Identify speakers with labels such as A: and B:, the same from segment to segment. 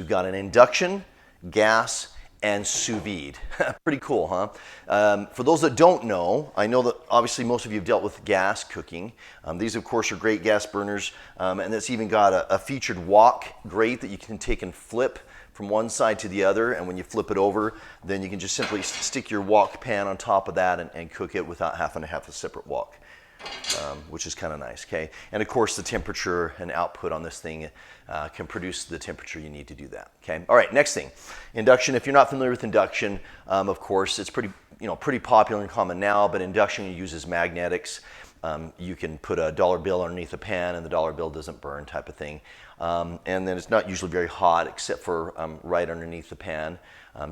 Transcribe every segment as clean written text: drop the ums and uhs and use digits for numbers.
A: We've got an induction, gas, and sous vide. Pretty cool, huh? For those that don't know, I know that obviously most of you have dealt with gas cooking. These, of course, are great gas burners, and it's even got a featured wok grate that you can take and flip from one side to the other, and when you flip it over, then you can just simply stick your wok pan on top of that and cook it without having to have a separate wok. Which is kind of nice, okay? And of course, the temperature and output on this thing can produce the temperature you need to do that, okay? All right, next thing, induction. If you're not familiar with induction, of course, it's pretty popular and common now, but induction uses magnetics. You can put a dollar bill underneath a pan and the dollar bill doesn't burn type of thing. And then it's not usually very hot except for right underneath the pan.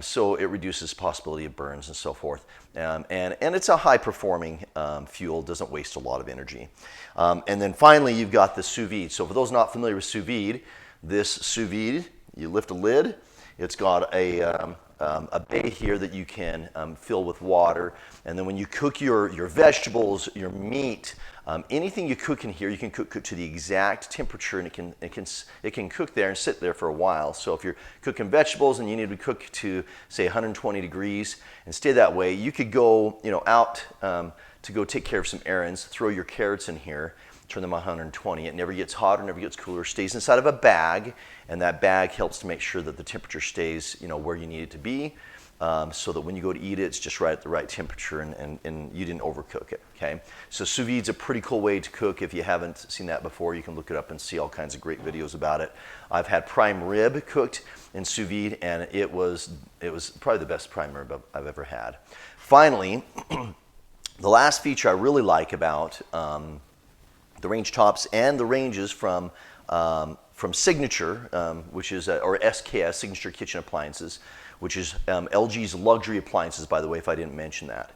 A: So it reduces possibility of burns and so forth. And it's a high-performing fuel, doesn't waste a lot of energy. And then finally, you've got the sous vide. So for those not familiar with sous vide, this sous vide, you lift a lid. It's got a bay here that you can fill with water. And then when you cook your vegetables, your meat, anything you cook in here, you can cook to the exact temperature, and it can cook there and sit there for a while. So if you're cooking vegetables and you need to cook to say 120 degrees and stay that way, you could go out to go take care of some errands, throw your carrots in here, turn them on 120. It never gets hotter, never gets cooler, stays inside of a bag, and that bag helps to make sure that the temperature stays where you need it to be, so that when you go to eat it, it's just right at the right temperature and you didn't overcook it, okay? So sous vide's a pretty cool way to cook. If you haven't seen that before, you can look it up and see all kinds of great videos about it. I've had prime rib cooked in sous vide, and it was probably the best prime rib I've ever had. Finally, the last feature I really like about the range tops and the ranges from Signature, which is or SKS, Signature Kitchen Appliances, which is LG's luxury appliances, by the way, if I didn't mention that,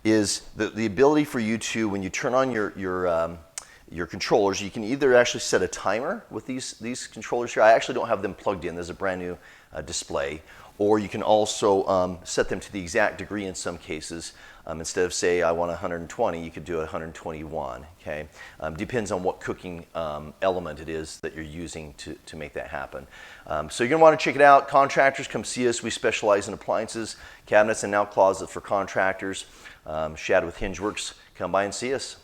A: is the ability for you to, when you turn on your controllers, you can either actually set a timer with these controllers here. I actually don't have them plugged in. There's a brand new display. Or you can also set them to the exact degree in some cases. Instead of, say, I want 120, you could do 121, okay? Depends on what cooking element it is that you're using to make that happen. So you're gonna wanna check it out. Contractors, come see us. We specialize in appliances, cabinets, and now closets for contractors. Shad with HingeWorks, come by and see us.